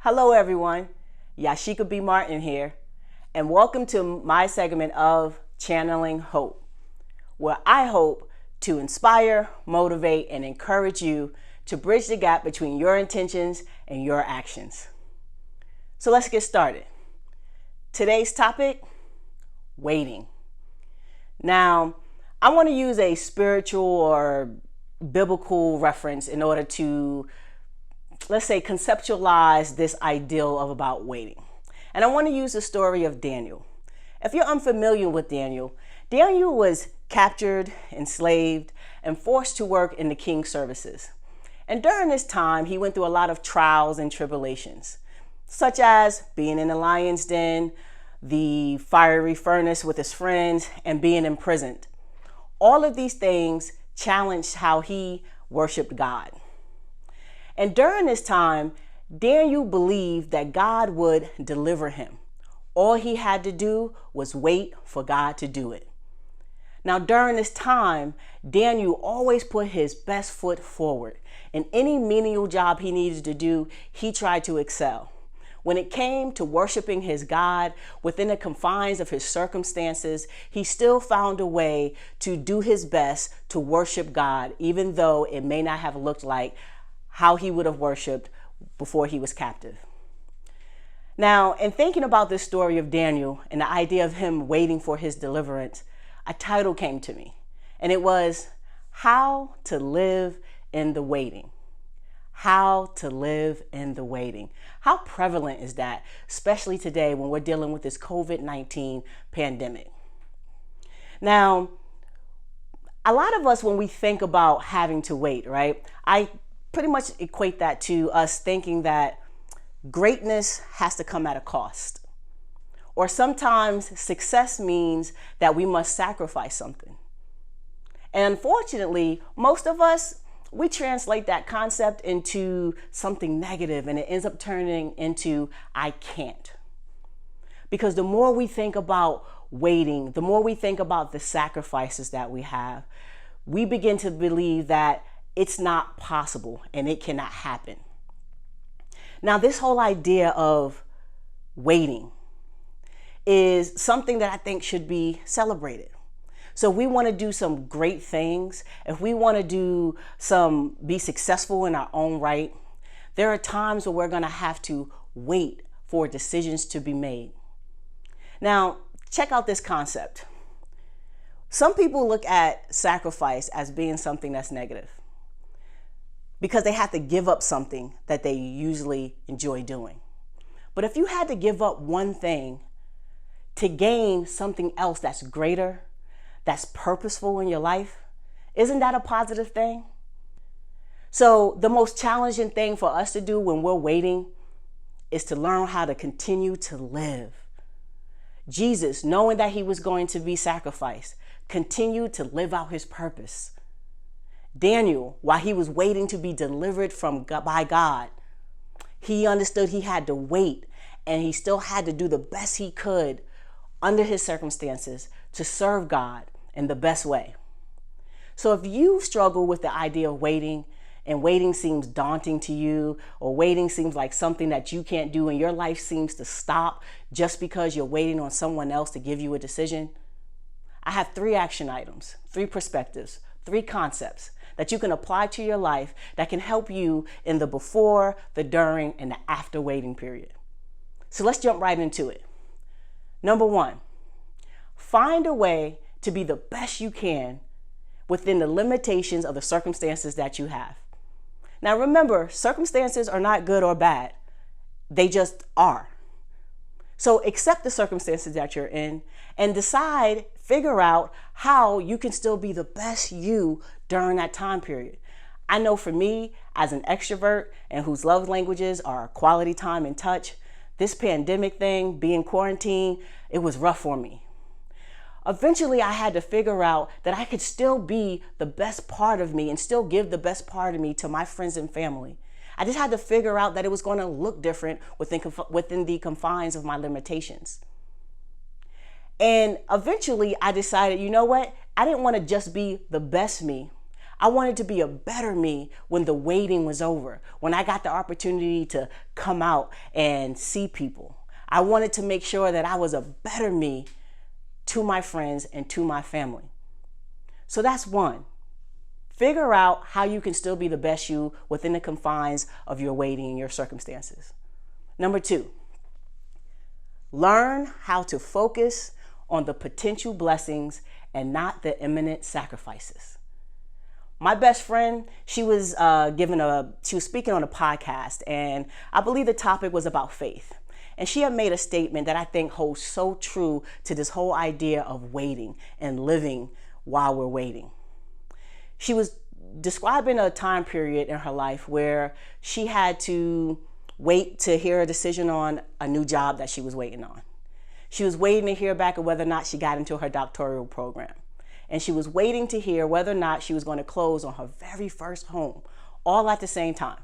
Hello everyone, Yashika B. Martin here, and welcome to my segment of Channeling Hope, where I hope to inspire, motivate, and encourage you to bridge the gap between your intentions and your actions. So let's get started. Today's topic, waiting. Now, I want to use a spiritual or biblical reference in order to, let's say, conceptualize this ideal of about waiting. And I want to use the story of Daniel. If you're unfamiliar with Daniel, Daniel was captured, enslaved, and forced to work in the king's services. And during this time, he went through a lot of trials and tribulations, such as being in the lion's den, the fiery furnace with his friends, and being imprisoned. All of these things challenged how he worshiped God. And during this time, Daniel believed that God would deliver him. All he had to do was wait for God to do it. Now, during this time, Daniel always put his best foot forward. In any menial job he needed to do, he tried to excel. When it came to worshiping his God within the confines of his circumstances, he still found a way to do his best to worship God, even though it may not have looked like how he would have worshiped before he was captive. Now, in thinking about this story of Daniel and the idea of him waiting for his deliverance, a title came to me, and it was How to Live in the Waiting. How to live in the waiting. How prevalent is that, especially today when we're dealing with this COVID-19 pandemic? Now, a lot of us, when we think about having to wait, right? I pretty much equate that to us thinking that greatness has to come at a cost. Or sometimes success means that we must sacrifice something. And unfortunately, most of us, we translate that concept into something negative, and it ends up turning into I can't. Because the more we think about waiting, the more we think about the sacrifices that we have, we begin to believe that it's not possible and it cannot happen. Now, this whole idea of waiting is something that I think should be celebrated. So if we want to do some great things, if we want to be successful in our own right, there are times where we're going to have to wait for decisions to be made. Now, check out this concept. Some people look at sacrifice as being something that's negative because they have to give up something that they usually enjoy doing. But if you had to give up one thing to gain something else that's greater, that's purposeful in your life, isn't that a positive thing? So the most challenging thing for us to do when we're waiting is to learn how to continue to live. Jesus, knowing that he was going to be sacrificed, continued to live out his purpose. Daniel, while he was waiting to be delivered by God, he understood he had to wait, and he still had to do the best he could under his circumstances to serve God in the best way. So if you struggle with the idea of waiting, and waiting seems daunting to you, or waiting seems like something that you can't do, and your life seems to stop just because you're waiting on someone else to give you a decision, I have 3 action items, 3 perspectives, 3 concepts that you can apply to your life that can help you in the before, the during, and the after waiting period. So let's jump right into it. Number 1, find a way to be the best you can within the limitations of the circumstances that you have. Now remember, circumstances are not good or bad. They just are. So accept the circumstances that you're in and figure out how you can still be the best you during that time period. I know for me, as an extrovert and whose love languages are quality time and touch, this pandemic thing, being quarantined, it was rough for me. Eventually, I had to figure out that I could still be the best part of me and still give the best part of me to my friends and family. I just had to figure out that it was going to look different within the confines of my limitations. And eventually, I decided, you know what? I didn't want to just be the best me. I wanted to be a better me when the waiting was over, when I got the opportunity to come out and see people. I wanted to make sure that I was a better me to my friends and to my family. So that's one. Figure out how you can still be the best you within the confines of your waiting and your circumstances. Number two, learn how to focus on the potential blessings and not the imminent sacrifices. My best friend, she was speaking on a podcast, and I believe the topic was about faith. And she had made a statement that I think holds so true to this whole idea of waiting and living while we're waiting. She was describing a time period in her life where she had to wait to hear a decision on a new job that she was waiting on. She was waiting to hear back on whether or not she got into her doctoral program. And she was waiting to hear whether or not she was going to close on her very first home, all at the same time.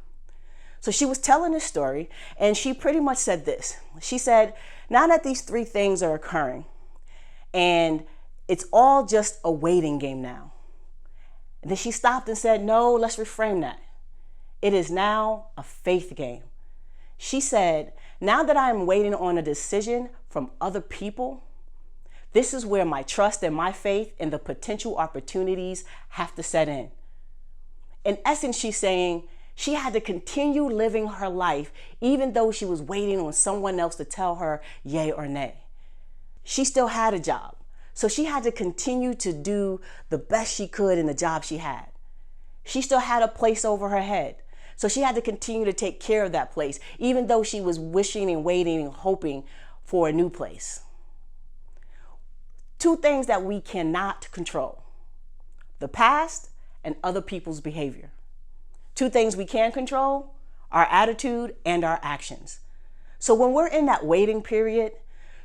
So she was telling this story, and she pretty much said this. She said, now that these three things are occurring, and it's all just a waiting game now. And then she stopped and said, no, let's reframe that. It is now a faith game. She said, now that I am waiting on a decision from other people, this is where my trust and my faith and the potential opportunities have to set in. In essence, she's saying she had to continue living her life even though she was waiting on someone else to tell her yay or nay. She still had a job, so she had to continue to do the best she could in the job she had. She still had a place over her head, so she had to continue to take care of that place, even though she was wishing and waiting and hoping for a new place. Two things that we cannot control: the past and other people's behavior. Two things we can control: our attitude and our actions. So when we're in that waiting period,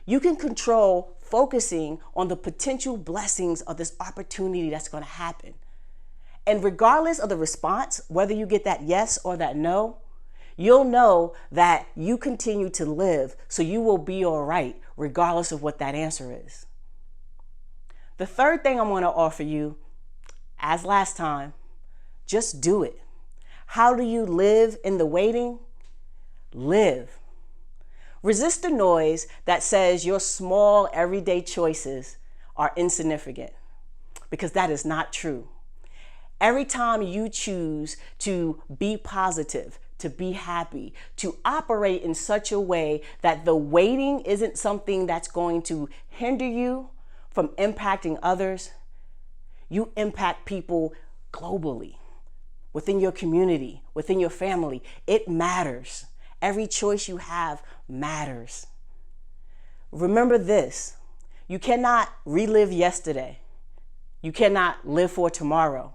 you can control focusing on the potential blessings of this opportunity that's going to happen. And regardless of the response, whether you get that yes or that no, you'll know that you continue to live, so you will be all right regardless of what that answer is. The third thing I'm going to offer you, as last time, just do it. How do you live in the waiting? Live. Resist the noise that says your small everyday choices are insignificant, because that is not true. Every time you choose to be positive, to be happy, to operate in such a way that the waiting isn't something that's going to hinder you from impacting others, you impact people globally, within your community, within your family. It matters. Every choice you have matters. Remember this: you cannot relive yesterday. You cannot live for tomorrow,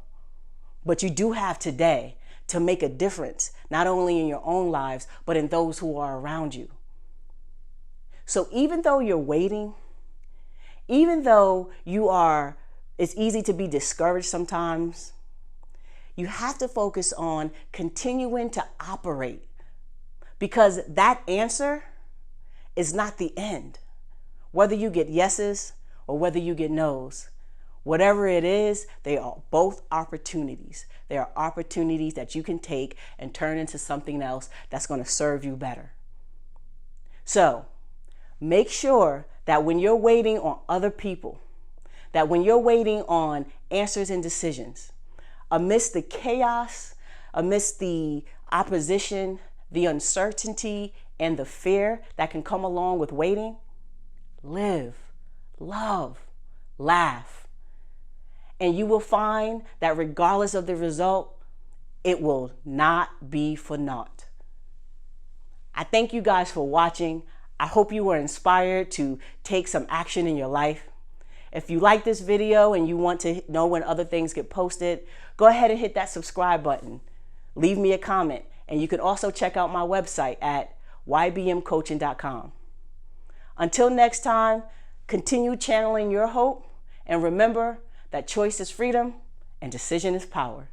but you do have today to make a difference, not only in your own lives, but in those who are around you. So even though you're waiting, even though it's easy to be discouraged sometimes, you have to focus on continuing to operate, because that answer is not the end. Whether you get yeses or whether you get nos, whatever it is, they are both opportunities. They are opportunities that you can take and turn into something else that's going to serve you better. So make sure that when you're waiting on other people, that when you're waiting on answers and decisions, amidst the chaos, amidst the opposition, the uncertainty, and the fear that can come along with waiting, live, love, laugh. And you will find that regardless of the result, it will not be for naught. I thank you guys for watching. I hope you were inspired to take some action in your life. If you like this video and you want to know when other things get posted, go ahead and hit that subscribe button. Leave me a comment, and you can also check out my website at ybmcoaching.com. Until next time, continue channeling your hope, and remember that choice is freedom and decision is power.